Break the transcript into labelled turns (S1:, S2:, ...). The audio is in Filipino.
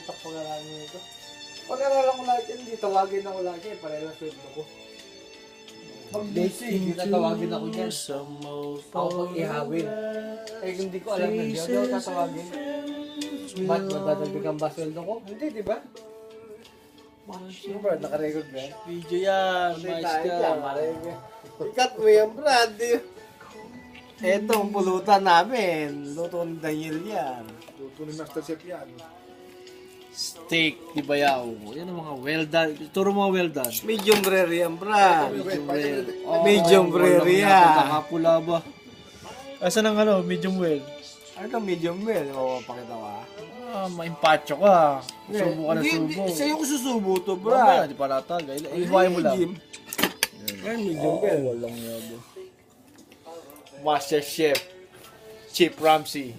S1: utak pag-aralan nito. Pag-aralan ko lagi yan, hindi tawagin ako lagi. Pareho lang sweldo ko. Pag busy, hindi natawagin ako dyan. Ako pag ihawin. Eh, hindi ko alam na di ako tatawagin. Ba't madadagdagan ba sweldo ko? Hindi, di ba? Ano ba? Nakarecord ba yan?
S2: Video yan, mais ka.
S1: Ikat mo yan, Brad. Ito ang pulutan namin. Luto ni Daniel yan.
S3: Luto ni Master Chef yan.
S2: Steak, di bayaw. Yan ang mga well done. Turo mga well done.
S1: Medium rare yan, Brad.
S2: Medium well.
S1: Medium rare yan.
S2: Nakapula ba? Asan ang ano, medium well?
S1: Ano medium well? Oo, pakita ko ah.
S2: Maimpacho ka. Subo ka na subo.
S1: Sa'yo ko susubo to,
S2: Brad.
S1: Brad.
S2: Di pa natagay. Iwain mo lang.
S1: Yan, medium well.
S2: Walang yabo. Master Chef. Chip Ramsay.